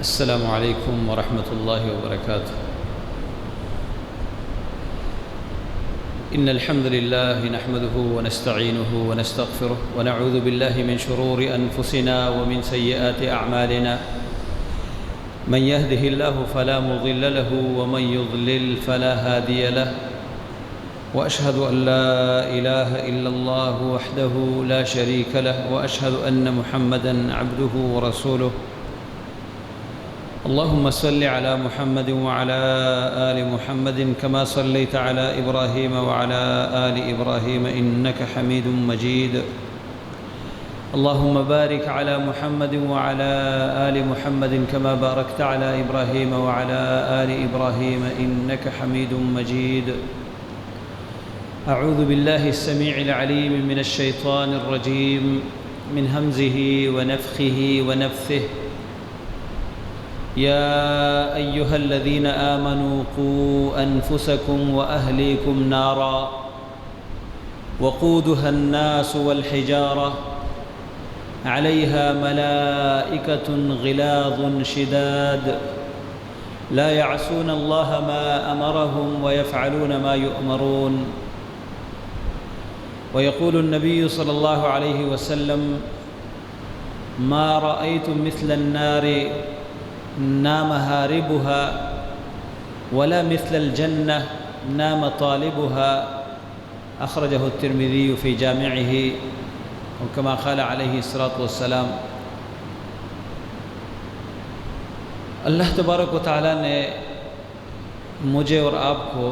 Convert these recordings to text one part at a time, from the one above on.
السلام عليكم ورحمة الله وبركاته. إن الحمد لله نحمده ونستعينه ونستغفره ونعوذ بالله من شرور أنفسنا ومن سيئات أعمالنا. من يهده الله فلا مضل له ومن يضلل فلا هادي له، وأشهد أن لا إله إلا الله وحده لا شريك له، وأشهد أن محمدًا عبده ورسوله. اللهم صل على محمد وعلى آل محمد كما صليت على إبراهيم وعلى آل إبراهيم إنك حميد مجيد. اللهم بارك على محمد وعلى آل محمد كما باركت على إبراهيم وعلى آل إبراهيم إنك حميد مجيد. أعوذ بالله السميع العليم من الشيطان الرجيم من همزه ونفخه ونفثه. يا أيها الذين آمنوا قوا أنفسكم وأهليكم نارا وقودها الناس والحجارة عليها ملائكة غلاظ شداد لا يعصون الله ما أمرهم ويفعلون ما يؤمرون. ويقول النبي صلى الله عليه وسلم: ما رأيت مثل النار نام هاربها ولا مثل الجنة نام طالبها. أخرجه الترمذي في جامعه وكما قال عليه الصلاة والسلام. اللہ تبارک و تعالیٰ نے مجھے اور آپ کو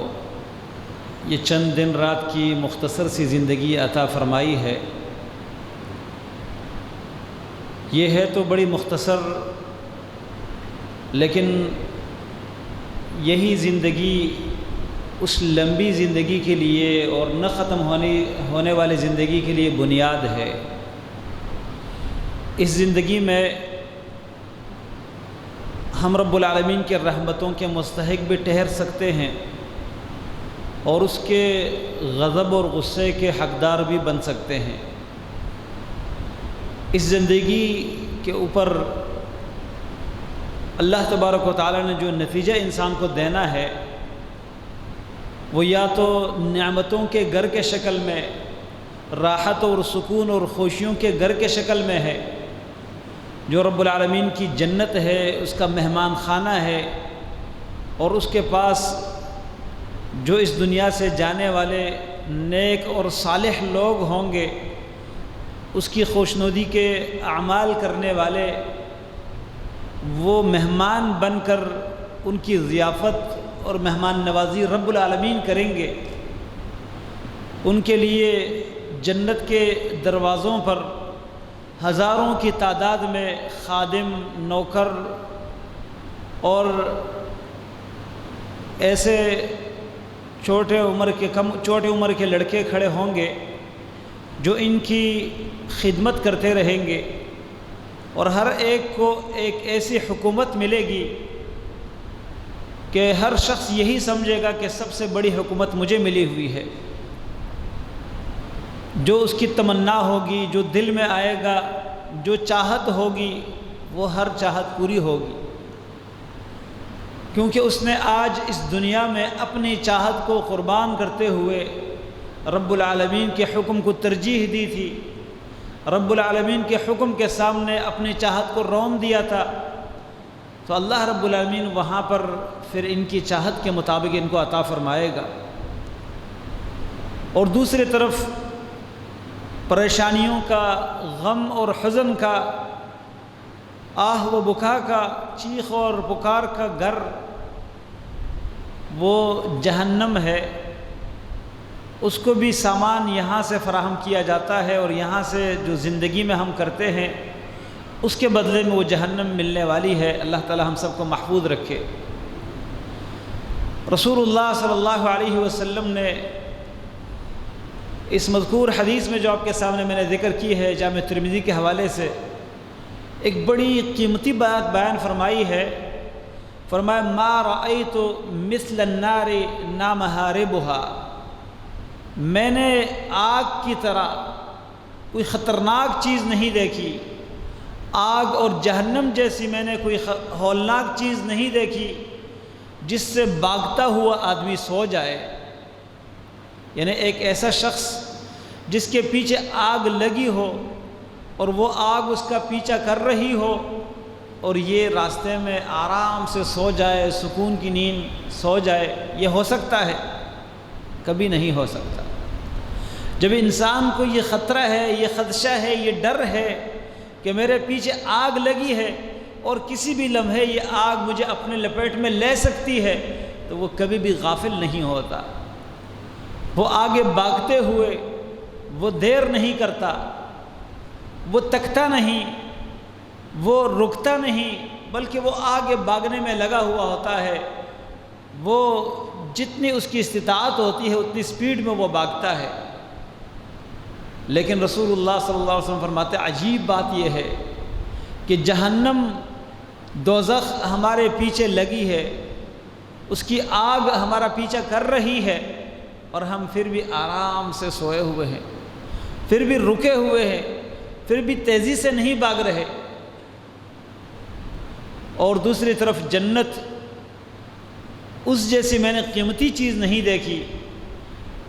یہ چند دن رات کی مختصر سی زندگی عطا فرمائی ہے. یہ ہے تو بڑی مختصر، لیکن یہی زندگی اس لمبی زندگی کے لیے اور نہ ختم ہونے والی زندگی کے لیے بنیاد ہے. اس زندگی میں ہم رب العالمین کے رحمتوں کے مستحق بھی ٹھہر سکتے ہیں اور اس کے غضب اور غصے کے حقدار بھی بن سکتے ہیں. اس زندگی کے اوپر اللہ تبارک و تعالیٰ نے جو نتیجہ انسان کو دینا ہے وہ یا تو نعمتوں کے گھر کے شکل میں، راحت اور سکون اور خوشیوں کے گھر کے شکل میں ہے، جو رب العالمین کی جنت ہے، اس کا مہمان خانہ ہے، اور اس کے پاس جو اس دنیا سے جانے والے نیک اور صالح لوگ ہوں گے، اس کی خوشنودی کے اعمال کرنے والے وہ مہمان بن کر ان کی ضیافت اور مہمان نوازی رب العالمین کریں گے. ان کے لیے جنت کے دروازوں پر ہزاروں کی تعداد میں خادم، نوکر اور ایسے چھوٹے عمر کے لڑکے کھڑے ہوں گے جو ان کی خدمت کرتے رہیں گے، اور ہر ایک کو ایک ایسی حکومت ملے گی کہ ہر شخص یہی سمجھے گا کہ سب سے بڑی حکومت مجھے ملی ہوئی ہے. جو اس کی تمنا ہوگی، جو دل میں آئے گا، جو چاہت ہوگی، وہ ہر چاہت پوری ہوگی، کیونکہ اس نے آج اس دنیا میں اپنی چاہت کو قربان کرتے ہوئے رب العالمین کے حکم کو ترجیح دی تھی. رب العالمین کے حکم کے سامنے اپنی چاہت کو رون دیا تھا، تو اللہ رب العالمین وہاں پر پھر ان کی چاہت کے مطابق ان کو عطا فرمائے گا. اور دوسری طرف پریشانیوں کا، غم اور حزن کا، آہ و بکا کا، چیخ اور پکار کا گھر وہ جہنم ہے. اس کو بھی سامان یہاں سے فراہم کیا جاتا ہے، اور یہاں سے جو زندگی میں ہم کرتے ہیں اس کے بدلے میں وہ جہنم ملنے والی ہے. اللہ تعالی ہم سب کو محفوظ رکھے. رسول اللہ صلی اللہ علیہ وسلم نے اس مذکور حدیث میں جو آپ کے سامنے میں نے ذکر کی ہے جامع ترمذی کے حوالے سے، ایک بڑی قیمتی بات بیان فرمائی ہے. فرمایا: ما رأیت مثل النار نام ہاربها. میں نے آگ کی طرح کوئی خطرناک چیز نہیں دیکھی آگ اور جہنم جیسی میں نے کوئی ہولناک چیز نہیں دیکھی جس سے بھاگتا ہوا آدمی سو جائے۔ یعنی ایک ایسا شخص جس کے پیچھے آگ لگی ہو اور وہ آگ اس کا پیچھا کر رہی ہو اور یہ راستے میں آرام سے سو جائے، سکون کی نیند سو جائے، یہ ہو سکتا ہے؟ کبھی نہیں ہو سکتا۔ جب انسان کو یہ خطرہ ہے، یہ خدشہ ہے، یہ ڈر ہے کہ میرے پیچھے آگ لگی ہے اور کسی بھی لمحے یہ آگ مجھے اپنے لپیٹ میں لے سکتی ہے، تو وہ کبھی بھی غافل نہیں ہوتا۔ وہ آگے بھاگتے ہوئے وہ دیر نہیں کرتا، وہ تکتا نہیں، وہ رکتا نہیں، بلکہ وہ آگے بھاگنے میں لگا ہوا ہوتا ہے۔ وہ جتنی اس کی استطاعت ہوتی ہے اتنی سپیڈ میں وہ بھاگتا ہے۔ لیکن رسول اللہ صلی اللہ علیہ وسلم فرماتے ہیں عجیب بات یہ ہے کہ جہنم دوزخ ہمارے پیچھے لگی ہے، اس کی آگ ہمارا پیچھا کر رہی ہے اور ہم پھر بھی آرام سے سوئے ہوئے ہیں، پھر بھی رکے ہوئے ہیں، پھر بھی تیزی سے نہیں بھاگ رہے۔ اور دوسری طرف جنت، اس جیسی میں نے قیمتی چیز نہیں دیکھی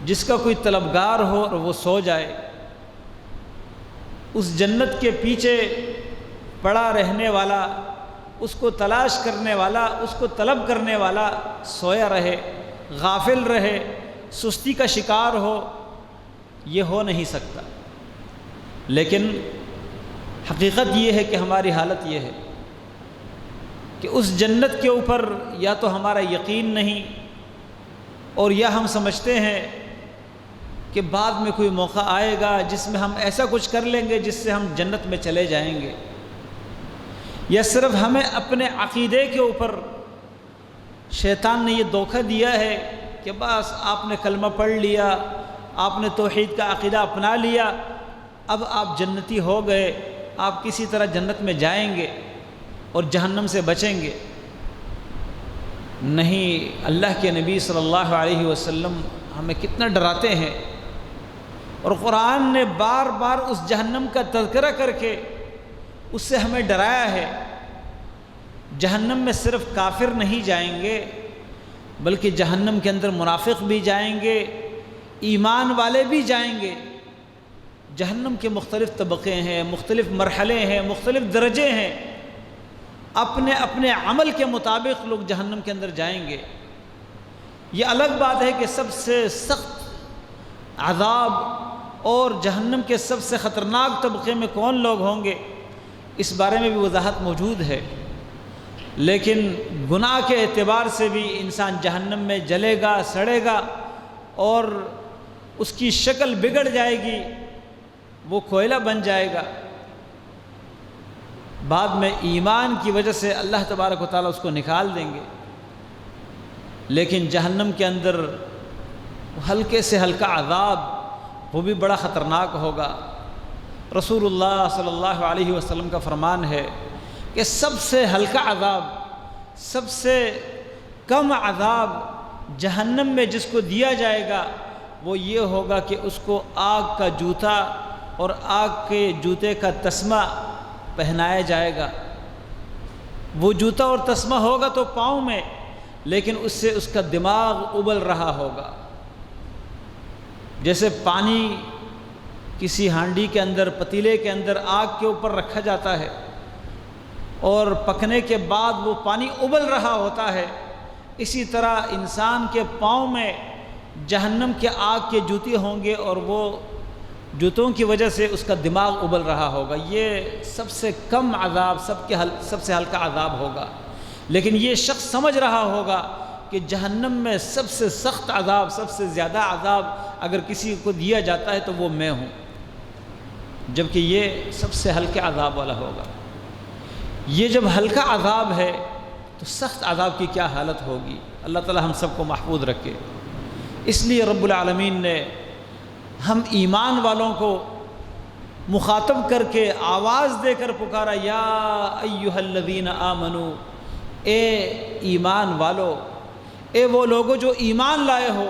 جس کا کوئی طلبگار ہو اور وہ سو جائے۔ اس جنت کے پیچھے پڑا رہنے والا، اس کو تلاش کرنے والا، اس کو طلب کرنے والا سویا رہے، غافل رہے، سستی کا شکار ہو، یہ ہو نہیں سکتا۔ لیکن حقیقت یہ ہے کہ ہماری حالت یہ ہے کہ اس جنت کے اوپر یا تو ہمارا یقین نہیں، اور یا ہم سمجھتے ہیں کہ بعد میں کوئی موقع آئے گا جس میں ہم ایسا کچھ کر لیں گے جس سے ہم جنت میں چلے جائیں گے، یا صرف ہمیں اپنے عقیدے کے اوپر شیطان نے یہ دھوکہ دیا ہے کہ بس آپ نے کلمہ پڑھ لیا، آپ نے توحید کا عقیدہ اپنا لیا، اب آپ جنتی ہو گئے، آپ کسی طرح جنت میں جائیں گے اور جہنم سے بچیں گے۔ نہیں، اللہ کے نبی صلی اللہ علیہ وسلم ہمیں کتنا ڈراتے ہیں، اور قرآن نے بار بار اس جہنم کا تذکرہ کر کے اس سے ہمیں ڈرایا ہے۔ جہنم میں صرف کافر نہیں جائیں گے بلکہ جہنم کے اندر منافق بھی جائیں گے، ایمان والے بھی جائیں گے۔ جہنم کے مختلف طبقے ہیں، مختلف مرحلے ہیں، مختلف درجے ہیں، اپنے اپنے عمل کے مطابق لوگ جہنم کے اندر جائیں گے۔ یہ الگ بات ہے کہ سب سے سخت عذاب اور جہنم کے سب سے خطرناک طبقے میں کون لوگ ہوں گے، اس بارے میں بھی وضاحت موجود ہے۔ لیکن گناہ کے اعتبار سے بھی انسان جہنم میں جلے گا، سڑے گا، اور اس کی شکل بگڑ جائے گی، وہ کوئلہ بن جائے گا۔ بعد میں ایمان کی وجہ سے اللہ تبارک و تعالیٰ اس کو نکال دیں گے۔ لیکن جہنم کے اندر ہلکے سے ہلکا عذاب، وہ بھی بڑا خطرناک ہوگا۔ رسول اللہ صلی اللہ علیہ وسلم کا فرمان ہے کہ سب سے ہلکا عذاب، سب سے کم عذاب جہنم میں جس کو دیا جائے گا وہ یہ ہوگا کہ اس کو آگ کا جوتا اور آگ کے جوتے کا تسمہ پہنایا جائے گا۔ وہ جوتا اور تسمہ ہوگا تو پاؤں میں، لیکن اس سے اس کا دماغ ابل رہا ہوگا۔ جیسے پانی کسی ہانڈی کے اندر، پتیلے کے اندر آگ کے اوپر رکھا جاتا ہے اور پکنے کے بعد وہ پانی ابل رہا ہوتا ہے، اسی طرح انسان کے پاؤں میں جہنم کے آگ کے جوتے ہوں گے اور وہ جوتوں کی وجہ سے اس کا دماغ ابل رہا ہوگا۔ یہ سب سے کم عذاب، سب سے ہلکا عذاب ہوگا۔ لیکن یہ شخص سمجھ رہا ہوگا کہ جہنم میں سب سے سخت عذاب، سب سے زیادہ عذاب اگر کسی کو دیا جاتا ہے تو وہ میں ہوں، جبکہ یہ سب سے ہلکے عذاب والا ہوگا۔ یہ جب ہلکا عذاب ہے تو سخت عذاب کی کیا حالت ہوگی؟ اللہ تعالی ہم سب کو محفوظ رکھے۔ اس لیے رب العالمین نے ہم ایمان والوں کو مخاطب کر کے آواز دے کر پکارا، یا ایھا الذین آمنو، اے ایمان والو، اے وہ لوگو جو ایمان لائے ہو،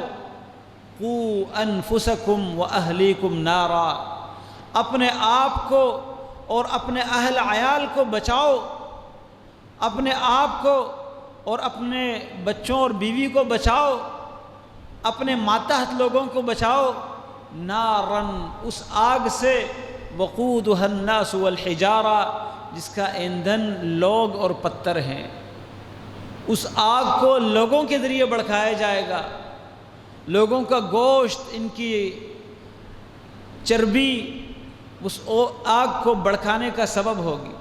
قوا انفسکم واہلیکم نارا، اپنے آپ کو اور اپنے اہل عیال کو بچاؤ، اپنے آپ کو اور اپنے بچوں اور بیوی کو بچاؤ، اپنے ماتحت لوگوں کو بچاؤ، نارن اس آگ سے، وقودها الناس والحجارہ جس کا ایندھن لوگ اور پتھر ہیں۔ اس آگ کو لوگوں کے ذریعے بھڑکایا جائے گا، لوگوں کا گوشت، ان کی چربی اس آگ کو بھڑکانے کا سبب ہوگی۔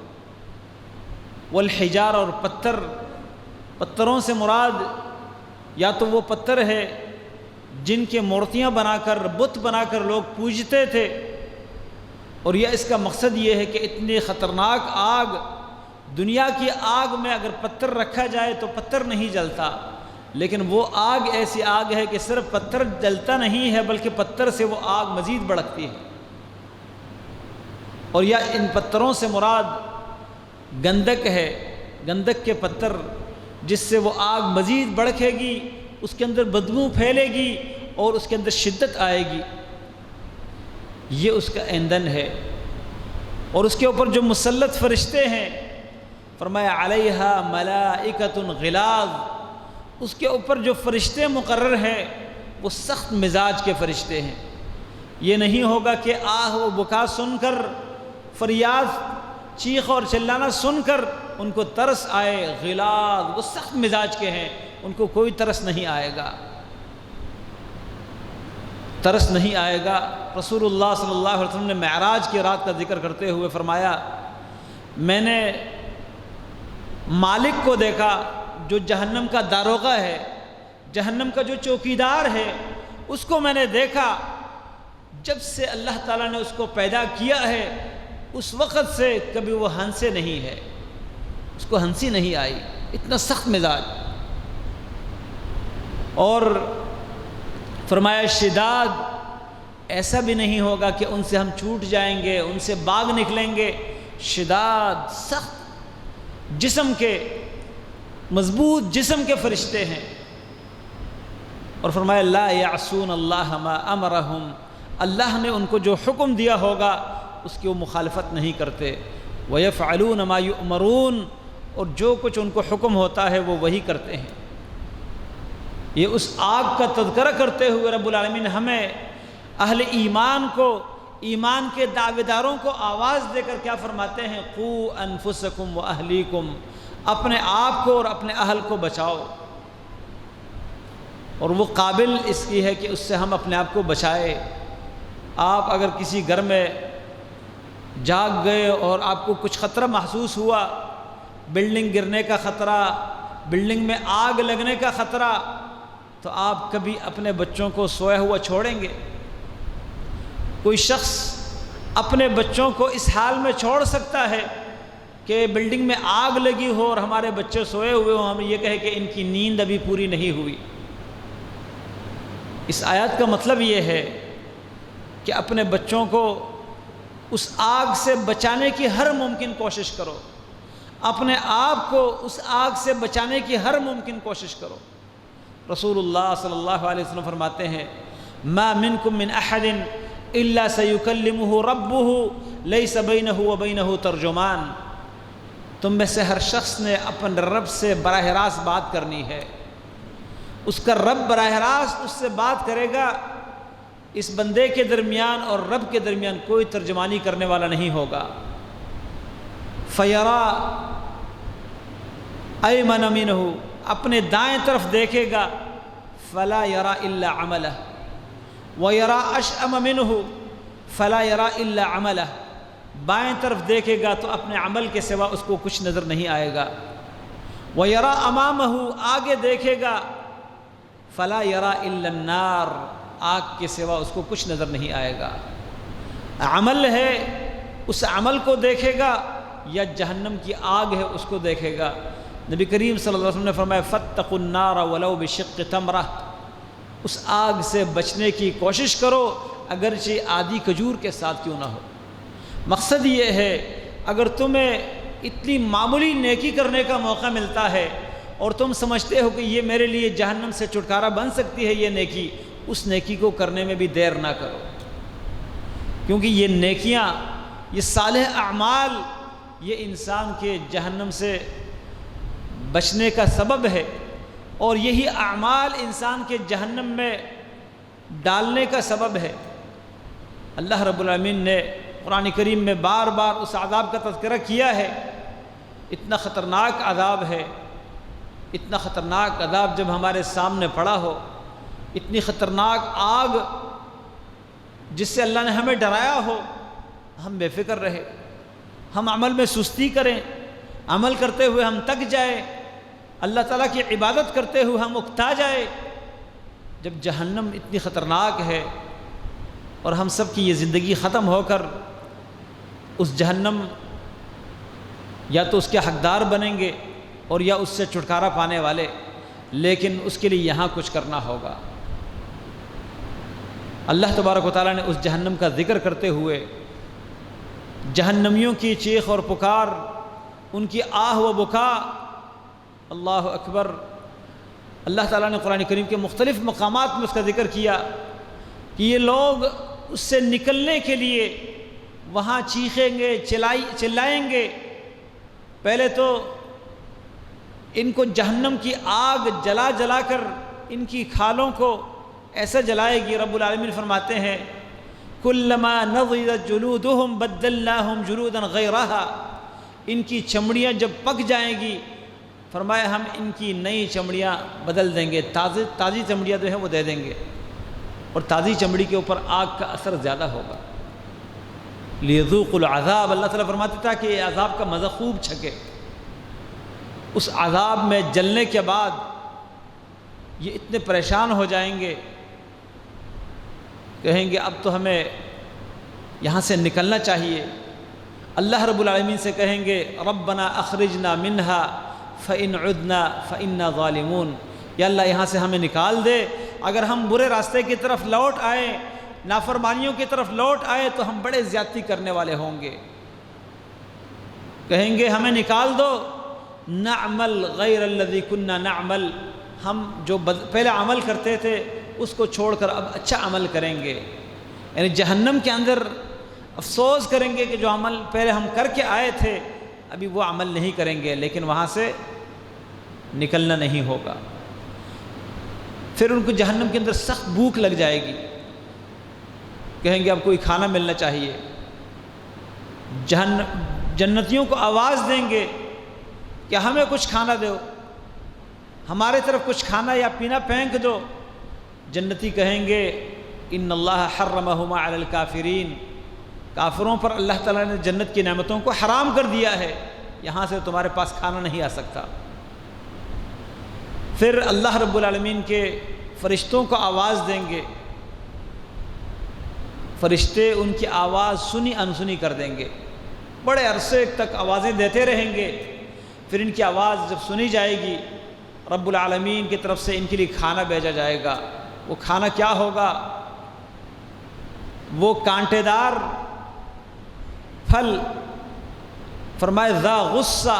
والحجار، اور پتھروں سے مراد یا تو وہ پتھر ہے جن کے مورتیاں بنا کر، بت بنا کر لوگ پوجتے تھے، اور یا اس کا مقصد یہ ہے کہ اتنی خطرناک آگ، دنیا کی آگ میں اگر پتھر رکھا جائے تو پتھر نہیں جلتا، لیکن وہ آگ ایسی آگ ہے کہ صرف پتھر جلتا نہیں ہے بلکہ پتھر سے وہ آگ مزید بھڑکتی ہے۔ اور یا ان پتھروں سے مراد گندک ہے، گندک کے پتھر جس سے وہ آگ مزید بھڑکے گی، اس کے اندر بدبو پھیلے گی اور اس کے اندر شدت آئے گی، یہ اس کا ایندھن ہے۔ اور اس کے اوپر جو مسلط فرشتے ہیں، فرمایا علیہا ملائکۃ غلاظ، اس کے اوپر جو فرشتے مقرر ہیں وہ سخت مزاج کے فرشتے ہیں۔ یہ نہیں ہوگا کہ آہ و بکا سن کر، فریاد، چیخ اور چلانا سن کر ان کو ترس آئے، غلاظ، وہ سخت مزاج کے ہیں، ان کو کوئی ترس نہیں آئے گا، ترس نہیں آئے گا۔ رسول اللہ صلی اللہ علیہ وسلم نے معراج کی رات کا ذکر کرتے ہوئے فرمایا، میں نے مالک کو دیکھا جو جہنم کا داروغہ ہے، جہنم کا جو چوکیدار ہے، اس کو میں نے دیکھا جب سے اللہ تعالیٰ نے اس کو پیدا کیا ہے، اس وقت سے کبھی وہ ہنسے نہیں ہے، اس کو ہنسی نہیں آئی، اتنا سخت مزاج۔ اور فرمایا شداد، ایسا بھی نہیں ہوگا کہ ان سے ہم چھوٹ جائیں گے، ان سے بھاگ نکلیں گے، شداد، سخت جسم کے، مضبوط جسم کے فرشتے ہیں۔ اور فرمایا لا یعصون اللہ ما امرہم، اللہ نے ان کو جو حکم دیا ہوگا اس کی وہ مخالفت نہیں کرتے، ویفعلون ما یؤمرون، اور جو کچھ ان کو حکم ہوتا ہے وہ وہی کرتے ہیں۔ یہ اس آگ کا تذکرہ کرتے ہوئے رب العالمین ہمیں اہل ایمان کو، ایمان کے دعوے داروں کو آواز دے کر کیا فرماتے ہیں؟ قوا انفسکم واہلیکم، اپنے آپ کو اور اپنے اہل کو بچاؤ۔ اور وہ قابل اس کی ہے کہ اس سے ہم اپنے آپ کو بچائے۔ آپ اگر کسی گھر میں جاگ گئے اور آپ کو کچھ خطرہ محسوس ہوا، بلڈنگ گرنے کا خطرہ، بلڈنگ میں آگ لگنے کا خطرہ، تو آپ کبھی اپنے بچوں کو سویا ہوا چھوڑیں گے؟ کوئی شخص اپنے بچوں کو اس حال میں چھوڑ سکتا ہے کہ بلڈنگ میں آگ لگی ہو اور ہمارے بچے سوئے ہوئے ہوں، ہم یہ کہیں کہ ان کی نیند ابھی پوری نہیں ہوئی؟ اس آیت کا مطلب یہ ہے کہ اپنے بچوں کو اس آگ سے بچانے کی ہر ممکن کوشش کرو، اپنے آپ کو اس آگ سے بچانے کی ہر ممکن کوشش کرو۔ رسول اللہ صلی اللہ علیہ وسلم فرماتے ہیں ما منکم من احد الا سیکلمہ ربہ لیس بینہ وبینہ ترجمان، تم میں سے ہر شخص نے اپنے رب سے براہ راست بات کرنی ہے، اس کا رب براہ راست اس سے بات کرے گا، اس بندے کے درمیان اور رب کے درمیان کوئی ترجمانی کرنے والا نہیں ہوگا۔ فیرا ایمن منہ، اپنے دائیں طرف دیکھے گا، فلا یرا الا عملہ، ویرا اشأم منہ فلا یرا الا عملہ، بائیں طرف دیکھے گا تو اپنے عمل کے سوا اس کو کچھ نظر نہیں آئے گا، ویرا امامہ، آگے دیکھے گا، فلا یرا الا النار، آگ کے سوا اس کو کچھ نظر نہیں آئے گا۔ عمل ہے، اس عمل کو دیکھے گا، یا جہنم کی آگ ہے اس کو دیکھے گا۔ نبی کریم صلی اللہ علیہ وسلم نے فرمایا فاتقوا النار ولو بشق تمرہ، اس آگ سے بچنے کی کوشش کرو اگرچہ آدھی کھجور کے ساتھ کیوں نہ ہو۔ مقصد یہ ہے اگر تمہیں اتنی معمولی نیکی کرنے کا موقع ملتا ہے اور تم سمجھتے ہو کہ یہ میرے لیے جہنم سے چھٹکارا بن سکتی ہے یہ نیکی، اس نیکی کو کرنے میں بھی دیر نہ کرو، کیونکہ یہ نیکیاں، یہ صالح اعمال یہ انسان کے جہنم سے بچنے کا سبب ہے، اور یہی اعمال انسان کے جہنم میں ڈالنے کا سبب ہے۔ اللہ رب العالمین نے قرآن کریم میں بار بار اس عذاب کا تذکرہ کیا ہے۔ اتنا خطرناک عذاب ہے، اتنا خطرناک عذاب جب ہمارے سامنے پڑا ہو، اتنی خطرناک آگ جس سے اللہ نے ہمیں ڈرایا ہو، ہم بے فکر رہے، ہم عمل میں سستی کریں، عمل کرتے ہوئے ہم تک جائیں، اللہ تعالیٰ کی عبادت کرتے ہوئے ہم اکتا جائے، جب جہنم اتنی خطرناک ہے اور ہم سب کی یہ زندگی ختم ہو کر اس جہنم یا تو اس کے حقدار بنیں گے اور یا اس سے چھٹکارا پانے والے، لیکن اس کے لیے یہاں کچھ کرنا ہوگا۔ اللہ تبارک و تعالیٰ نے اس جہنم کا ذکر کرتے ہوئے جہنمیوں کی چیخ اور پکار، ان کی آہ و بکا، اللہ اکبر، اللہ تعالیٰ نے قرآن کریم کے مختلف مقامات میں اس کا ذکر کیا کہ یہ لوگ اس سے نکلنے کے لیے وہاں چیخیں گے، چلائیں گے۔ پہلے تو ان کو جہنم کی آگ جلا جلا کر ان کی کھالوں کو ایسا جلائے گی۔ رب العالمین فرماتے ہیں کلما نضجت جلودہم بدلناہم جلودا غیرہا، ان کی چمڑیاں جب پک جائیں گی، فرمایا ہم ان کی نئی چمڑیاں بدل دیں گے، تازی چمڑیاں جو ہیں وہ دے دیں گے، اور تازی چمڑی کے اوپر آگ کا اثر زیادہ ہوگا۔ لیذوقوا العذاب، اللہ تعالیٰ فرماتے تھا کہ یہ عذاب کا مزہ خوب چھکے۔ اس عذاب میں جلنے کے بعد یہ اتنے پریشان ہو جائیں گے، کہیں گے اب تو ہمیں یہاں سے نکلنا چاہیے۔ اللہ رب العالمین سے کہیں گے ربنا اخرجنا منہا فإن عدنا فإنا ظالمون، یا اللہ یہاں سے ہمیں نکال دے، اگر ہم برے راستے کی طرف لوٹ آئے، نافرمانیوں کی طرف لوٹ آئے تو ہم بڑے زیادتی کرنے والے ہوں گے۔ کہیں گے ہمیں نکال دو، نعمل غیر الذی کنا نعمل، ہم جو پہلے عمل کرتے تھے اس کو چھوڑ کر اب اچھا عمل کریں گے۔ یعنی جہنم کے اندر افسوس کریں گے کہ جو عمل پہلے ہم کر کے آئے تھے ابھی وہ عمل نہیں کریں گے، لیکن وہاں سے نکلنا نہیں ہوگا۔ پھر ان کو جہنم کے اندر سخت بھوک لگ جائے گی، کہیں گے اب کوئی کھانا ملنا چاہیے۔ جنتیوں کو آواز دیں گے کہ ہمیں کچھ کھانا دو، ہمارے طرف کچھ کھانا یا پینا پھینک دو۔ جنتی کہیں گے ان اللہ حرمہما علی الکافرین، کافروں پر اللہ تعالیٰ نے جنت کی نعمتوں کو حرام کر دیا ہے، یہاں سے تمہارے پاس کھانا نہیں آ سکتا۔ پھر اللہ رب العالمین کے فرشتوں کو آواز دیں گے، فرشتے ان کی آواز سنی انسنی کر دیں گے، بڑے عرصے تک آوازیں دیتے رہیں گے۔ پھر ان کی آواز جب سنی جائے گی رب العالمین کی طرف سے ان کے لیے کھانا بھیجا جائے گا۔ وہ کھانا کیا ہوگا؟ وہ کانٹے دار پھل، فرمائے ذا غصہ،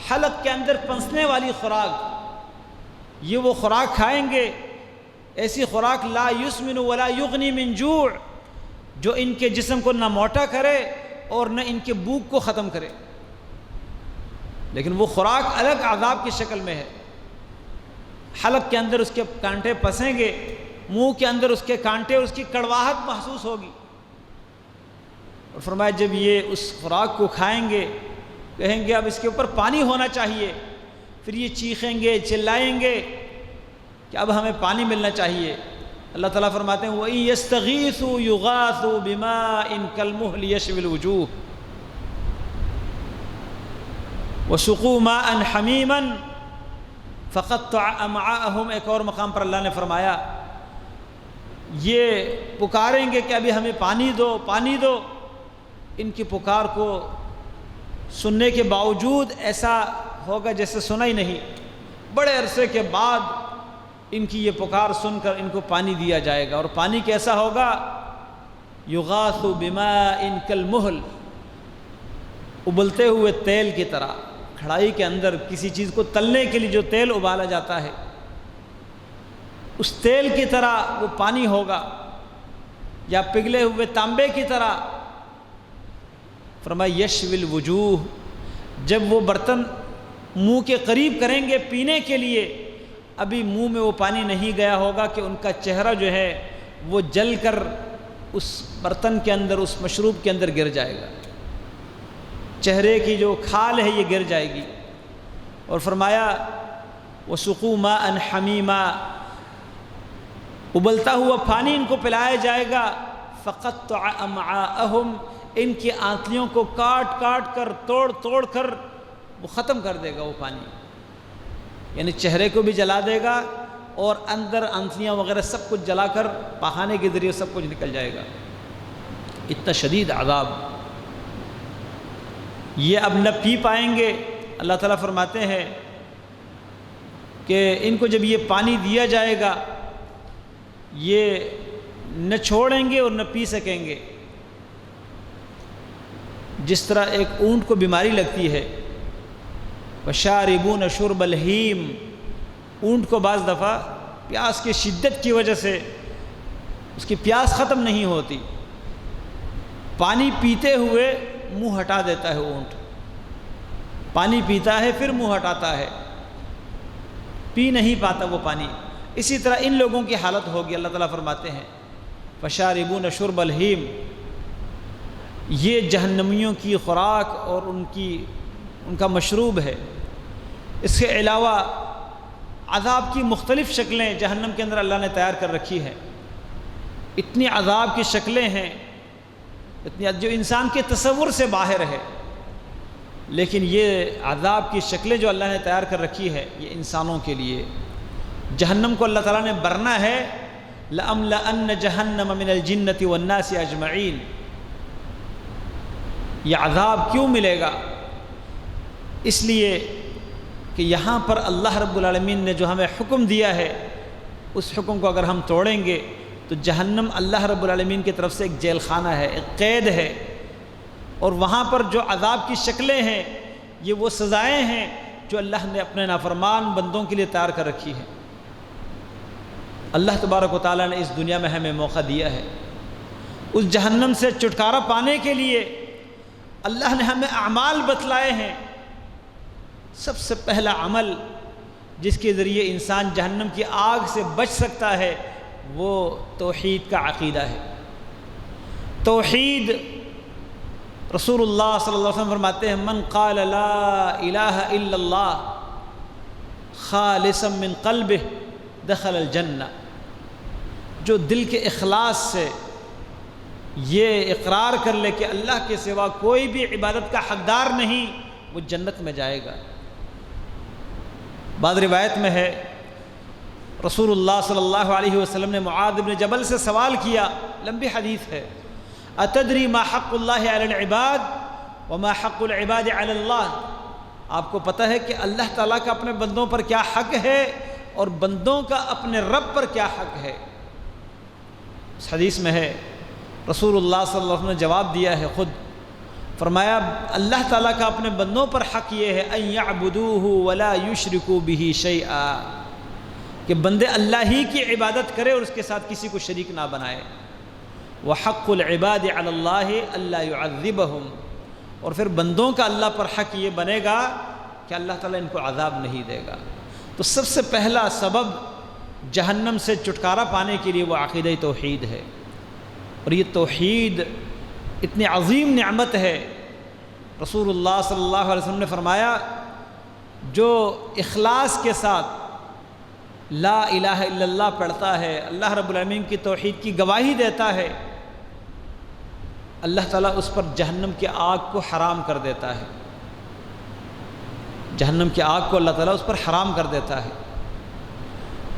حلق کے اندر پنسنے والی خوراک، یہ وہ خوراک کھائیں گے، ایسی خوراک لا یسمن ولا یغنی من جوع، جو ان کے جسم کو نہ موٹا کرے اور نہ ان کے بھوک کو ختم کرے، لیکن وہ خوراک الگ عذاب کی شکل میں ہے۔ حلق کے اندر اس کے کانٹے پسیں گے، منہ کے اندر اس کے کانٹے اور اس کی کڑواہٹ محسوس ہوگی، اور فرمایا جب یہ اس خوراک کو کھائیں گے کہیں گے اب اس کے اوپر پانی ہونا چاہیے، پھر یہ چیخیں گے، چلائیں گے کہ اب ہمیں پانی ملنا چاہیے۔ اللہ تعالیٰ فرماتے ہیں وَإِن يَسْتَغِيثُوا يُغَاثُوا بِمَاءٍ كَالْمُهْلِ يَشْوِي الْوُجُوهَ وَسُقُوا مَاءً حَمِيمًا فَقَطَّعَ أَمْعَاءَهُمْ۔ ایک اور مقام پر اللہ نے فرمایا یہ پکاریں گے کہ ابھی ہمیں پانی دو، پانی دو، ان کی پکار کو سننے کے باوجود ایسا ہوگا جیسے سنا ہی نہیں۔ بڑے عرصے کے بعد ان کی یہ پکار سن کر ان کو پانی دیا جائے گا، اور پانی کیسا ہوگا؟ یغاث بماء کالمہل، ابلتے ہوئے تیل کی طرح۔ کڑھائی کے اندر کسی چیز کو تلنے کے لیے جو تیل ابالا جاتا ہے اس تیل کی طرح وہ پانی ہوگا، یا پگھلے ہوئے تانبے کی طرح۔ فرمایا یشوی الوجوہ، جب وہ برتن منہ کے قریب کریں گے پینے کے لیے، ابھی منہ میں وہ پانی نہیں گیا ہوگا کہ ان کا چہرہ جو ہے وہ جل کر اس برتن کے اندر، اس مشروب کے اندر گر جائے گا، چہرے کی جو کھال ہے یہ گر جائے گی۔ اور فرمایا وَسُقُوا مَاءً حَمِيمًا، ابلتا ہوا پانی ان کو پلایا جائے گا، فَقَطَّعَ أَمْعَاءَهُمْ، ان کی آنتلیوں کو کاٹ کاٹ کر توڑ توڑ کر وہ ختم کر دے گا وہ پانی، یعنی چہرے کو بھی جلا دے گا اور اندر آنتلیاں وغیرہ سب کچھ جلا کر پخانے کے ذریعے سب کچھ نکل جائے گا۔ اتنا شدید عذاب، یہ اب نہ پی پائیں گے۔ اللہ تعالیٰ فرماتے ہیں کہ ان کو جب یہ پانی دیا جائے گا یہ نہ چھوڑیں گے اور نہ پی سکیں گے۔ جس طرح ایک اونٹ کو بیماری لگتی ہے، وَشَارِبُونَ شُرْبَ الْحِيمِ، اونٹ کو بعض دفعہ پیاس کی شدت کی وجہ سے اس کی پیاس ختم نہیں ہوتی، پانی پیتے ہوئے منہ ہٹا دیتا ہے اونٹ، پانی پیتا ہے پھر منہ ہٹاتا ہے، پی نہیں پاتا وہ پانی۔ اسی طرح ان لوگوں کی حالت ہوگی۔ اللہ تعالیٰ فرماتے ہیں فَشَارِبُونَ شُرْبَ الْحِيمِ، یہ جہنمیوں کی خوراک اور ان کا مشروب ہے۔ اس کے علاوہ عذاب کی مختلف شکلیں جہنم کے اندر اللہ نے تیار کر رکھی ہیں، اتنی عذاب کی شکلیں ہیں اتنی جو انسان کے تصور سے باہر ہے، لیکن یہ عذاب کی شکلیں جو اللہ نے تیار کر رکھی ہے یہ انسانوں کے لیے۔ جہنم کو اللہ تعالیٰ نے برنا ہے، لَأَمْلَأَنَّ جَهَنَّمَ مِنَ الْجِنَّةِ وَالنَّاسِ أَجْمَعِينَ۔ یہ عذاب کیوں ملے گا؟ اس لیے کہ یہاں پر اللہ رب العالمین نے جو ہمیں حکم دیا ہے اس حکم کو اگر ہم توڑیں گے تو جہنم اللہ رب العالمین کی طرف سے ایک جیل خانہ ہے، ایک قید ہے، اور وہاں پر جو عذاب کی شکلیں ہیں یہ وہ سزائیں ہیں جو اللہ نے اپنے نافرمان بندوں کے لیے تیار کر رکھی ہے۔ اللہ تبارک و تعالیٰ نے اس دنیا میں ہمیں موقع دیا ہے، اس جہنم سے چھٹکارا پانے کے لیے اللہ نے ہمیں اعمال بتلائے ہیں۔ سب سے پہلا عمل جس کے ذریعے انسان جہنم کی آگ سے بچ سکتا ہے وہ توحید کا عقیدہ ہے۔ توحید، رسول اللہ صلی اللہ علیہ وسلم فرماتے ہیں من قال لا الہ الا اللہ خالصا من قلبہ دخل الجنہ، جو دل کے اخلاص سے یہ اقرار کر لے کہ اللہ کے سوا کوئی بھی عبادت کا حقدار نہیں، وہ جنت میں جائے گا۔ بعض روایت میں ہے رسول اللہ صلی اللہ علیہ وسلم نے معاذ بن جبل سے سوال کیا، لمبی حدیث ہے، اتدری ما حق اللہ علی العباد وما حق العباد علی اللہ، آپ کو پتہ ہے کہ اللہ تعالیٰ کا اپنے بندوں پر کیا حق ہے اور بندوں کا اپنے رب پر کیا حق ہے؟ اس حدیث میں ہے رسول اللہ صلی اللہ علیہ وسلم نے جواب دیا ہے خود، فرمایا اللہ تعالیٰ کا اپنے بندوں پر حق یہ ہے ان یعبدوہ ولا یشرکوا بہ شیئا، کہ بندے اللہ ہی کی عبادت کرے اور اس کے ساتھ کسی کو شریک نہ بنائے۔ وحق العباد علی اللہ الا یعذبہم، اور پھر بندوں کا اللہ پر حق یہ بنے گا کہ اللہ تعالیٰ ان کو عذاب نہیں دے گا۔ تو سب سے پہلا سبب جہنم سے چھٹکارا پانے کے لیے وہ عقیدہ توحید ہے، اور یہ توحید اتنی عظیم نعمت ہے۔ رسول اللہ صلی اللہ علیہ وسلم نے فرمایا جو اخلاص کے ساتھ لا الہ الا اللہ پڑھتا ہے، اللہ رب العالمین کی توحید کی گواہی دیتا ہے، اللہ تعالیٰ اس پر جہنم کی آگ کو حرام کر دیتا ہے، جہنم کی آگ کو اللہ تعالیٰ اس پر حرام کر دیتا ہے۔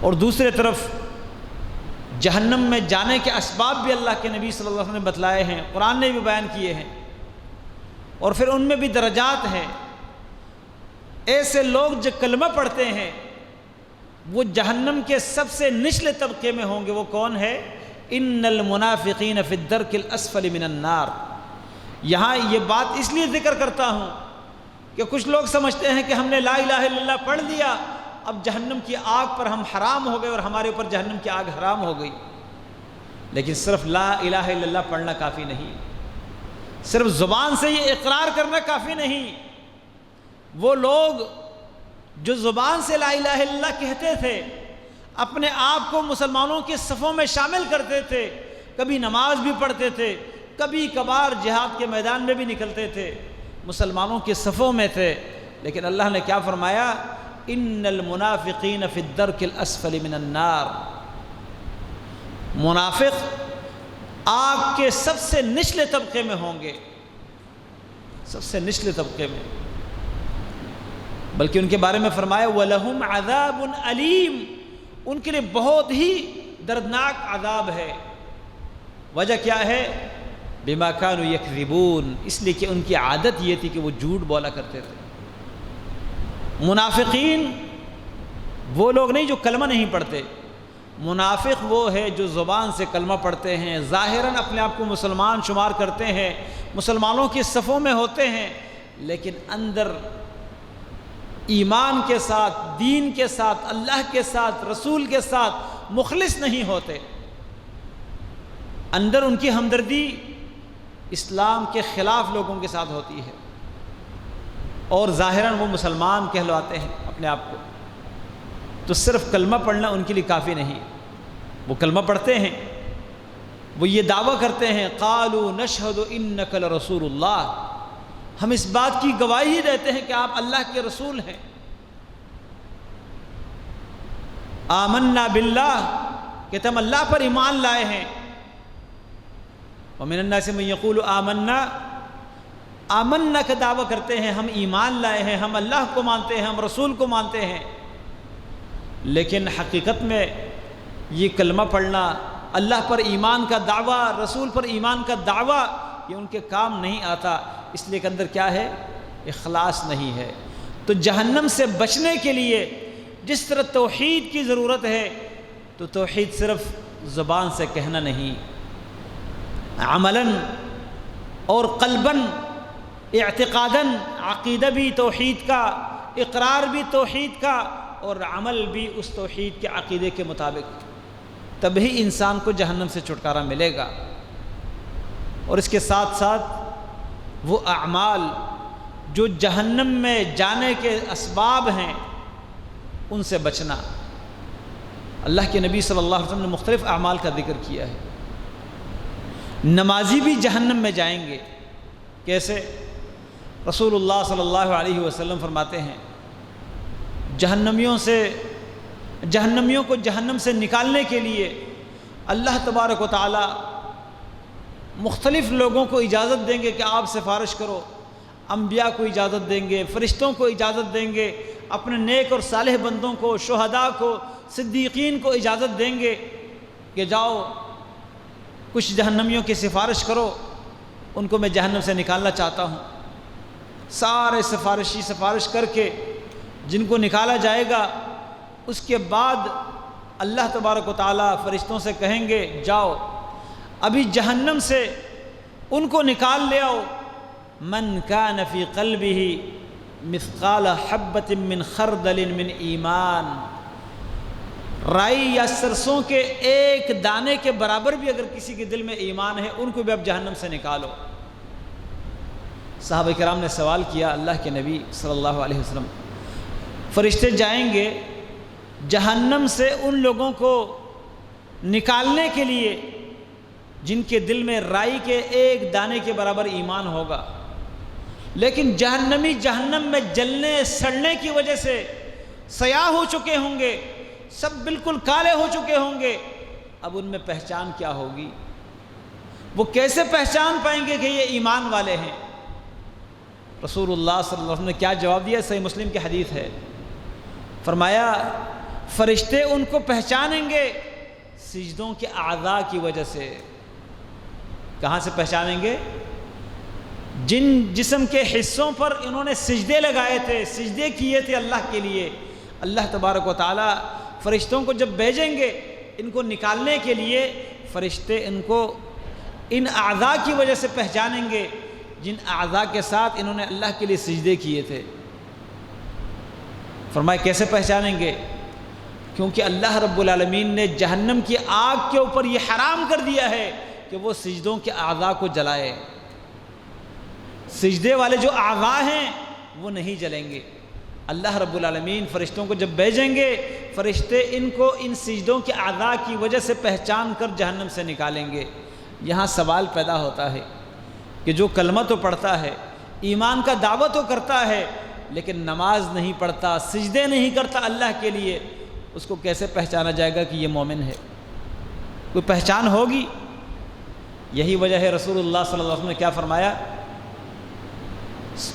اور دوسرے طرف جہنم میں جانے کے اسباب بھی اللہ کے نبی صلی اللہ علیہ وسلم نے بتلائے ہیں، قرآن نے بھی بیان کیے ہیں، اور پھر ان میں بھی درجات ہیں۔ ایسے لوگ جو کلمہ پڑھتے ہیں وہ جہنم کے سب سے نچلے طبقے میں ہوں گے۔ وہ کون ہے؟ ان المنافقین فی الدرک الاسفل من النار۔ یہاں یہ بات اس لیے ذکر کرتا ہوں کہ کچھ لوگ سمجھتے ہیں کہ ہم نے لا الہ الا اللہ پڑھ لیا، اب جہنم کی آگ پر ہم حرام ہو گئے اور ہمارے اوپر جہنم کی آگ حرام ہو گئی۔ لیکن صرف لا الہ الا اللہ پڑھنا کافی نہیں، صرف زبان سے یہ اقرار کرنا کافی نہیں. وہ لوگ جو زبان سے لا الہ الا اللہ کہتے تھے، اپنے آپ کو مسلمانوں کے صفوں میں شامل کرتے تھے، کبھی نماز بھی پڑھتے تھے، کبھی کبھار جہاد کے میدان میں بھی نکلتے تھے، مسلمانوں کے صفوں میں تھے، لیکن اللہ نے کیا فرمایا؟ ان المنافقین فی الدرک الاسفل من النار. منافق آگ کے سب سے نچلے طبقے میں ہوں گے، سب سے نچلے طبقے میں. بلکہ ان کے بارے میں فرمایا وَلَهُمْ عَذَابٌ عَلِيمٌ، ان کے لیے بہت ہی دردناک عذاب ہے. وجہ کیا ہے؟ بِمَا كَانُوا يَكْذِبُونَ، اس لیے کہ ان کی عادت یہ تھی کہ وہ جھوٹ بولا کرتے تھے. منافقین وہ لوگ نہیں جو کلمہ نہیں پڑھتے، منافق وہ ہے جو زبان سے کلمہ پڑھتے ہیں، ظاہراً اپنے آپ کو مسلمان شمار کرتے ہیں، مسلمانوں کی صفوں میں ہوتے ہیں، لیکن اندر ایمان کے ساتھ، دین کے ساتھ، اللہ کے ساتھ، رسول کے ساتھ مخلص نہیں ہوتے. اندر ان کی ہمدردی اسلام کے خلاف لوگوں کے ساتھ ہوتی ہے، اور ظاہراً وہ مسلمان کہلواتے ہیں اپنے آپ کو. تو صرف کلمہ پڑھنا ان کے لیے کافی نہیں. وہ کلمہ پڑھتے ہیں، وہ یہ دعویٰ کرتے ہیں قالوا نشہد انک لرسول اللہ، ہم اس بات کی گواہی دیتے ہیں کہ آپ اللہ کے رسول ہیں. آمنا باللہ، کہ ہم اللہ پر ایمان لائے ہیں. ومن الناس من یقول آمنا، آمنا کا دعویٰ کرتے ہیں ہم ایمان لائے ہیں، ہم اللہ کو مانتے ہیں، ہم رسول کو مانتے ہیں، لیکن حقیقت میں یہ کلمہ پڑھنا، اللہ پر ایمان کا دعویٰ، رسول پر ایمان کا دعویٰ، یہ ان کے کام نہیں آتا. اس لیے کہ اندر کیا ہے؟ اخلاص نہیں ہے. تو جہنم سے بچنے کے لیے جس طرح توحید کی ضرورت ہے، تو توحید صرف زبان سے کہنا نہیں، عملاً اور قلباً، اعتقاداً، عقیدہ بھی توحید کا، اقرار بھی توحید کا، اور عمل بھی اس توحید کے عقیدے کے مطابق. تبھی انسان کو جہنم سے چھٹکارا ملے گا. اور اس کے ساتھ ساتھ وہ اعمال جو جہنم میں جانے کے اسباب ہیں، ان سے بچنا. اللہ کے نبی صلی اللہ علیہ وسلم نے مختلف اعمال کا ذکر کیا ہے. نمازی بھی جہنم میں جائیں گے. کیسے؟ رسول اللہ صلی اللہ علیہ وسلم فرماتے ہیں جہنمیوں کو جہنم سے نکالنے کے لیے اللہ تبارک و تعالی مختلف لوگوں کو اجازت دیں گے کہ آپ سفارش کرو. انبیاء کو اجازت دیں گے، فرشتوں کو اجازت دیں گے، اپنے نیک اور صالح بندوں کو، شہداء کو، صدیقین کو اجازت دیں گے کہ جاؤ کچھ جہنمیوں کی سفارش کرو، ان کو میں جہنم سے نکالنا چاہتا ہوں. سارے سفارشی سفارش کر کے جن کو نکالا جائے گا، اس کے بعد اللہ تبارک و تعالیٰ فرشتوں سے کہیں گے جاؤ ابھی جہنم سے ان کو نکال لے آؤ. من کان فی قلبہ مثقال حبۃ من خردل من ایمان، رائی یا سرسوں کے ایک دانے کے برابر بھی اگر کسی کے دل میں ایمان ہے، ان کو بھی اب جہنم سے نکالو. صحابہ کرام نے سوال کیا اللہ کے نبی صلی اللہ علیہ وسلم، فرشتے جائیں گے جہنم سے ان لوگوں کو نکالنے کے لیے جن کے دل میں رائی کے ایک دانے کے برابر ایمان ہوگا، لیکن جہنمی جہنم میں جلنے سڑنے کی وجہ سے سیاہ ہو چکے ہوں گے، سب بالکل کالے ہو چکے ہوں گے. اب ان میں پہچان کیا ہوگی؟ وہ کیسے پہچان پائیں گے کہ یہ ایمان والے ہیں؟ رسول اللہ صلی اللہ علیہ وسلم نے کیا جواب دیا؟ صحیح مسلم کی حدیث ہے، فرمایا فرشتے ان کو پہچانیں گے سجدوں کے اعضاء کی وجہ سے. کہاں سے پہچانیں گے؟ جن جسم کے حصوں پر انہوں نے سجدے لگائے تھے، سجدے کیے تھے اللہ کے لیے، اللہ تبارک و تعالی فرشتوں کو جب بھیجیں گے ان کو نکالنے کے لیے، فرشتے ان کو ان اعضاء کی وجہ سے پہچانیں گے جن اعضاء کے ساتھ انہوں نے اللہ کے لیے سجدے کیے تھے. فرمایا کیسے پہچانیں گے؟ کیونکہ اللہ رب العالمین نے جہنم کی آگ کے اوپر یہ حرام کر دیا ہے کہ وہ سجدوں کے اعضاء کو جلائے. سجدے والے جو اعضاء ہیں وہ نہیں جلیں گے۔ اللہ رب العالمین فرشتوں کو جب بھیجیں گے، فرشتے ان کو ان سجدوں کے اعضاء کی وجہ سے پہچان کر جہنم سے نکالیں گے۔ یہاں سوال پیدا ہوتا ہے کہ جو کلمہ تو پڑھتا ہے، ایمان کا دعویٰ تو کرتا ہے، لیکن نماز نہیں پڑھتا، سجدے نہیں کرتا اللہ کے لیے، اس کو کیسے پہچانا جائے گا کہ یہ مومن ہے؟ کوئی پہچان ہوگی؟ یہی وجہ ہے رسول اللہ صلی اللہ علیہ وسلم نے کیا فرمایا؟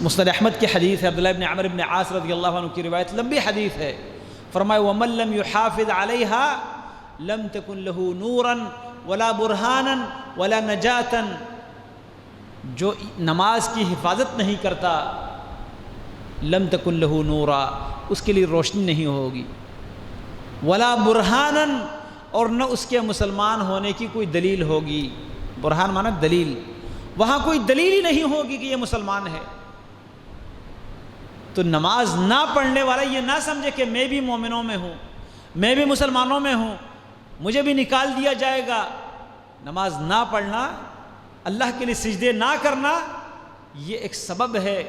مسند احمد کی حدیث ہے، عبداللہ ابن عمرو ابن عاص رضی اللہ عنہ کی روایت، لمبی حدیث ہے۔ فرمایا وَمَن لَّمْ يُحَافِظْ عَلَيْهَا لَمْ تَكُن لَّهُ نُورًا وَلَا بُرْهَانًا وَلَا نَجَاةً، جو نماز کی حفاظت نہیں کرتا، لَمْ تَكُن لَّهُ نُورًا، اس کے لیے روشنی نہیں ہوگی، وَلَا بُرْهَانًا، اور نہ اس کے مسلمان ہونے کی کوئی دلیل ہوگی۔ برہان مانا دلیل، وہاں کوئی دلیل ہی نہیں ہوگی کہ یہ مسلمان ہے۔ تو نماز نہ پڑھنے والا یہ نہ سمجھے کہ میں بھی مومنوں میں ہوں، میں بھی مسلمانوں میں ہوں، مجھے بھی نکال دیا جائے گا۔ نماز نہ پڑھنا، اللہ کے لیے سجدے نہ کرنا، یہ ایک سبب ہے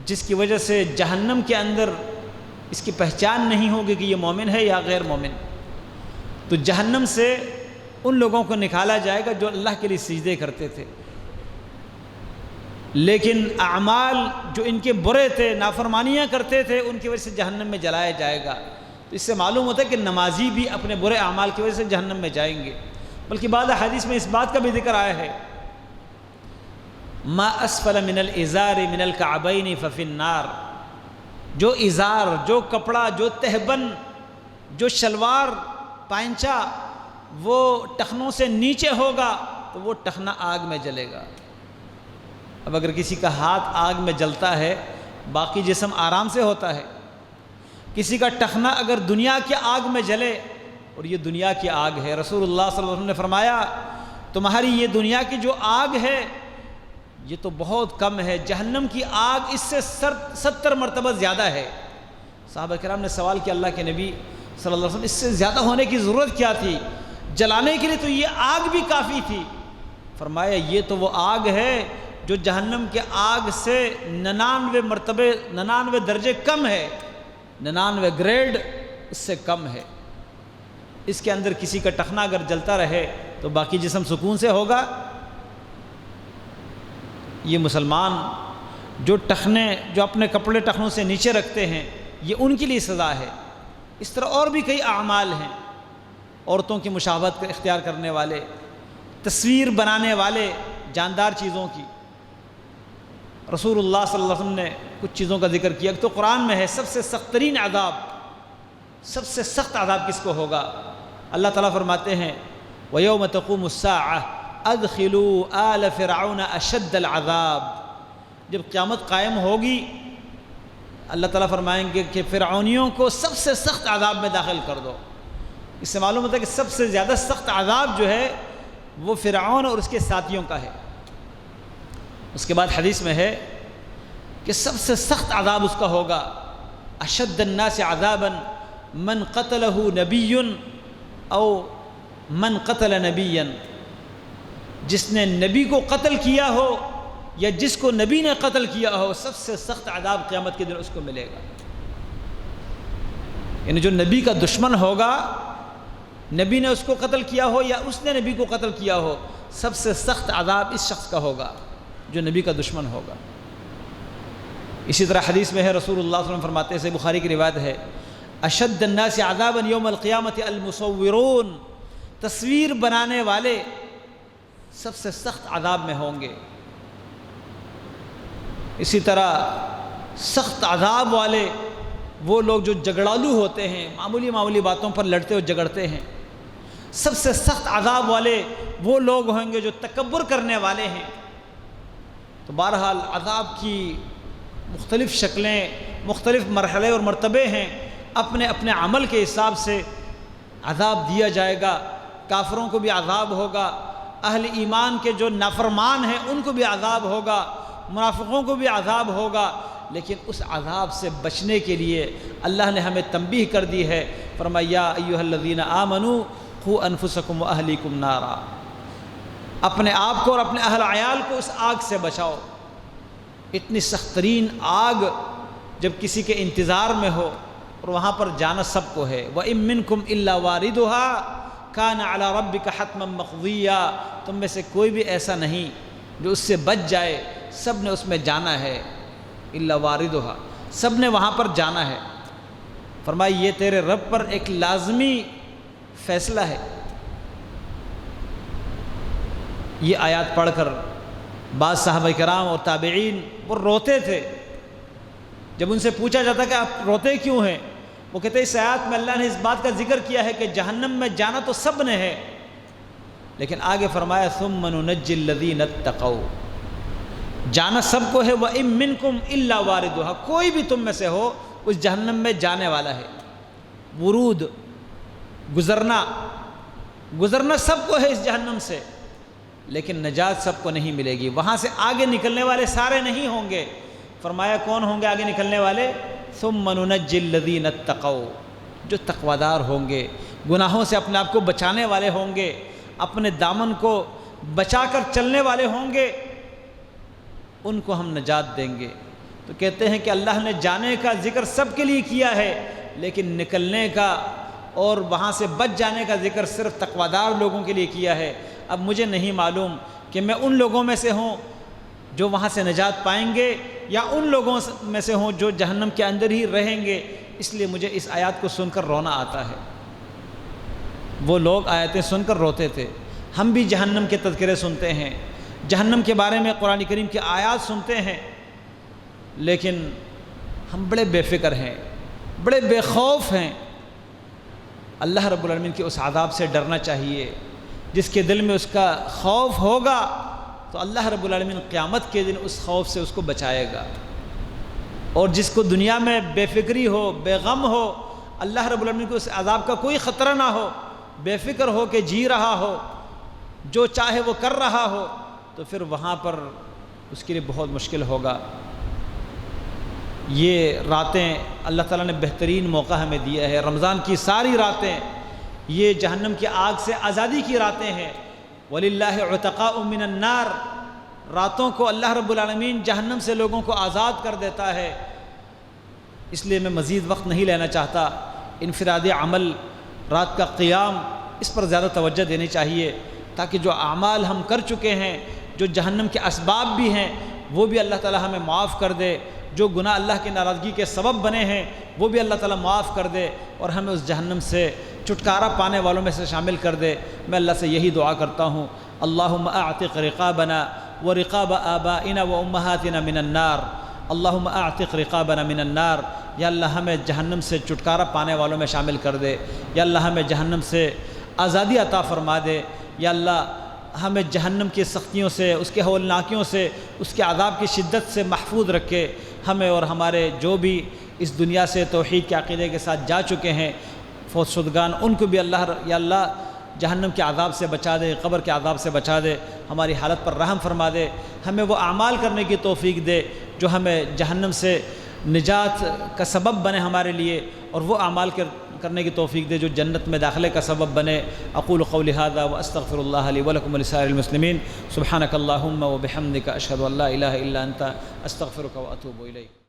جس کی وجہ سے جہنم کے اندر اس کی پہچان نہیں ہوگی کہ یہ مومن ہے یا غیر مومن۔ تو جہنم سے ان لوگوں کو نکالا جائے گا جو اللہ کے لیے سجدے کرتے تھے، لیکن اعمال جو ان کے برے تھے، نافرمانیاں کرتے تھے، ان کی وجہ سے جہنم میں جلایا جائے گا۔ تو اس سے معلوم ہوتا ہے کہ نمازی بھی اپنے برے اعمال کی وجہ سے جہنم میں جائیں گے۔ بلکہ بعض حدیث میں اس بات کا بھی ذکر آیا ہے، ما اسفل من الازار من الکعبین ففی النار، جو ازار، جو کپڑا، جو تہبند، جو شلوار، پائنچا وہ ٹخنوں سے نیچے ہوگا تو وہ ٹخنہ آگ میں جلے گا۔ اب اگر کسی کا ہاتھ آگ میں جلتا ہے، باقی جسم آرام سے ہوتا ہے۔ کسی کا ٹخنہ اگر دنیا کی آگ میں جلے، اور یہ دنیا کی آگ ہے، رسول اللہ صلی اللہ علیہ وسلم نے فرمایا تمہاری یہ دنیا کی جو آگ ہے یہ تو بہت کم ہے، جہنم کی آگ اس سے 70 مرتبہ زیادہ ہے۔ صحابہ کرام نے سوال کیا اللہ کے نبی صلی اللہ علیہ وسلم، اس سے زیادہ ہونے کی ضرورت کیا تھی؟ جلانے کے لیے تو یہ آگ بھی کافی تھی۔ فرمایا یہ تو وہ آگ ہے جو جہنم کے آگ سے 99 مرتبے، 99 درجے کم ہے، 99 گریڈ اس سے کم ہے۔ اس کے اندر کسی کا ٹخنہ اگر جلتا رہے تو باقی جسم سکون سے ہوگا؟ یہ مسلمان جو ٹخنے، جو اپنے کپڑے ٹخنوں سے نیچے رکھتے ہیں، یہ ان کے لیے سزا ہے۔ اس طرح اور بھی کئی اعمال ہیں، عورتوں کی مشابہت اختیار کرنے والے، تصویر بنانے والے جاندار چیزوں کی۔ رسول اللہ صلی اللہ علیہ وسلم نے کچھ چیزوں کا ذکر کیا، تو قرآن میں ہے سب سے سخت ترین عذاب، سب سے سخت عذاب کس کو ہوگا؟ اللہ تعالیٰ فرماتے ہیں وَيَوْمَ تَقُومُ السَّاعَةُ أَدْخِلُوا آلَ فِرْعَوْنَ أَشَدَّ الْعَذَابِ، جب قیامت قائم ہوگی اللہ تعالیٰ فرمائیں گے کہ فرعونیوں کو سب سے سخت عذاب میں داخل کر دو۔ اس سے معلوم ہوتا ہے کہ سب سے زیادہ سخت عذاب جو ہے وہ فرعون اور اس کے ساتھیوں کا ہے۔ اس کے بعد حدیث میں ہے کہ سب سے سخت عذاب اس کا ہوگا، اشد الناس عذابا من قتلہ نبی او من قتل نبیا، جس نے نبی کو قتل کیا ہو یا جس کو نبی نے قتل کیا ہو، سب سے سخت عذاب قیامت کے دن اس کو ملے گا۔ یعنی جو نبی کا دشمن ہوگا، نبی نے اس کو قتل کیا ہو یا اس نے نبی کو قتل کیا ہو، سب سے سخت عذاب اس شخص کا ہوگا جو نبی کا دشمن ہوگا۔ اسی طرح حدیث میں ہے، رسول اللہ صلی اللہ علیہ وسلم فرماتے ہیں، بخاری کی روایت ہے، اشد الناس عذابا یوم القیامت المصورون، تصویر بنانے والے سب سے سخت عذاب میں ہوں گے۔ اسی طرح سخت عذاب والے وہ لوگ جو جھگڑالو ہوتے ہیں، معمولی باتوں پر لڑتے اور جھگڑتے ہیں۔ سب سے سخت عذاب والے وہ لوگ ہوں گے جو تکبر کرنے والے ہیں۔ تو بہرحال عذاب کی مختلف شکلیں، مختلف مرحلے اور مرتبے ہیں، اپنے اپنے عمل کے حساب سے عذاب دیا جائے گا۔ کافروں کو بھی عذاب ہوگا، اہل ایمان کے جو نافرمان ہیں ان کو بھی عذاب ہوگا، منافقوں کو بھی عذاب ہوگا۔ لیکن اس عذاب سے بچنے کے لیے اللہ نے ہمیں تنبیہ کر دی ہے، فرمایا یا ایھا الذین آمنوا قوا انفسکم واہلیکم نارا، اپنے آپ کو اور اپنے اہل عیال کو اس آگ سے بچاؤ۔ اتنی سخت ترین آگ جب کسی کے انتظار میں ہو اور وہاں پر جانا سب کو ہے، وَإِن مِّنكُمْ إِلَّا وَارِدُهَا كَانَ عَلَى رَبِّكَ حَتْمًا مَّقْضِيًّا، تم میں سے کوئی بھی ایسا نہیں جو اس سے بچ جائے، سب نے اس میں جانا ہے، إِلَّا وَارِدُهَا، سب نے وہاں پر جانا ہے۔ فرمایا یہ تیرے رب پر ایک لازمی فیصلہ ہے۔ یہ آیات پڑھ کر بعض صحابہ کرام اور تابعین وہ روتے تھے۔ جب ان سے پوچھا جاتا کہ آپ روتے کیوں ہیں، وہ کہتے ہیں اس آیات میں اللہ نے اس بات کا ذکر کیا ہے کہ جہنم میں جانا تو سب نے ہے، لیکن آگے فرمایا ثم ننجی الذین اتقوا، جانا سب کو ہے، وَإِن مِّنكُمْ إِلَّا وَارِدُهَا، کوئی بھی تم میں سے ہو اس جہنم میں جانے والا ہے۔ ورود، گزرنا سب کو ہے اس جہنم سے، لیکن نجات سب کو نہیں ملے گی، وہاں سے آگے نکلنے والے سارے نہیں ہوں گے۔ فرمایا کون ہوں گے آگے نکلنے والے؟ ثم ننجی الذین اتقوا، جو تقویدار ہوں گے، گناہوں سے اپنے آپ کو بچانے والے ہوں گے، اپنے دامن کو بچا کر چلنے والے ہوں گے، ان کو ہم نجات دیں گے۔ تو کہتے ہیں کہ اللہ نے جانے کا ذکر سب کے لیے کیا ہے، لیکن نکلنے کا اور وہاں سے بچ جانے کا ذکر صرف تقویدار لوگوں کے لیے کیا ہے۔ اب مجھے نہیں معلوم کہ میں ان لوگوں میں سے ہوں جو وہاں سے نجات پائیں گے یا ان لوگوں میں سے ہوں جو جہنم کے اندر ہی رہیں گے، اس لیے مجھے اس آیات کو سن کر رونا آتا ہے۔ وہ لوگ آیتیں سن کر روتے تھے، ہم بھی جہنم کے تذکرے سنتے ہیں، جہنم کے بارے میں قرآن کریم کی آیات سنتے ہیں، لیکن ہم بڑے بے فکر ہیں، بڑے بے خوف ہیں۔ اللہ رب العالمین کے اس عذاب سے ڈرنا چاہیے۔ جس کے دل میں اس کا خوف ہوگا تو اللہ رب العالمین قیامت کے دن اس خوف سے اس کو بچائے گا، اور جس کو دنیا میں بے فکری ہو، بے غم ہو، اللہ رب العالمین کو اس عذاب کا کوئی خطرہ نہ ہو، بے فکر ہو کہ جی رہا ہو، جو چاہے وہ کر رہا ہو، تو پھر وہاں پر اس کے لیے بہت مشکل ہوگا۔ یہ راتیں اللہ تعالیٰ نے بہترین موقع ہمیں دیا ہے، رمضان کی ساری راتیں یہ جہنم کی آگ سے آزادی کی راتیں ہیں۔ وَلِلَّهِ عُتَقَاءٌ مِّنَ النَّارِ، راتوں کو اللہ رب العالمین جہنم سے لوگوں کو آزاد کر دیتا ہے۔ اس لیے میں مزید وقت نہیں لینا چاہتا، انفرادی عمل، رات کا قیام، اس پر زیادہ توجہ دینی چاہیے، تاکہ جو اعمال ہم کر چکے ہیں، جو جہنم کے اسباب بھی ہیں، وہ بھی اللہ تعالیٰ ہمیں معاف کر دے، جو گناہ اللہ کی ناراضگی کے سبب بنے ہیں وہ بھی اللہ تعالیٰ معاف کر دے، اور ہمیں اس جہنم سے چھٹکارا پانے والوں میں سے شامل کر دے۔ میں اللہ سے یہی دعا کرتا ہوں، اللہم اعتق رقابنا ورقاب آبائنا و امہاتنا من النار، اللہم اعتق رقابنا من النار، یا اللہ ہمیں جہنم سے چھٹکارا پانے والوں میں شامل کر دے، یا اللہ ہمیں جہنم سے آزادی عطا فرما دے، یا اللہ ہمیں جہنم کی سختیوں سے، اس کے ہولناکیوں سے، اس کے عذاب کی شدت سے محفوظ رکھے۔ ہمیں اور ہمارے جو بھی اس دنیا سے توحید کے عقیدے کے ساتھ جا چکے ہیں فوت شدگان، ان کو بھی یا اللہ جہنم کے عذاب سے بچا دے، قبر کے عذاب سے بچا دے، ہماری حالت پر رحم فرما دے، ہمیں وہ اعمال کرنے کی توفیق دے جو ہمیں جہنم سے نجات کا سبب بنے ہمارے لیے، اور وہ اعمال کرنے کی توفیق دے جو جنت میں داخلے کا سبب بنے۔ اقول قولی ھذا واستغفر اللہ لی ولکم ولسائر المسلمین، سبحانک اللہم وبحمدک، اشہد ان لا الہ الا انت، استغفرک واتوب الیک۔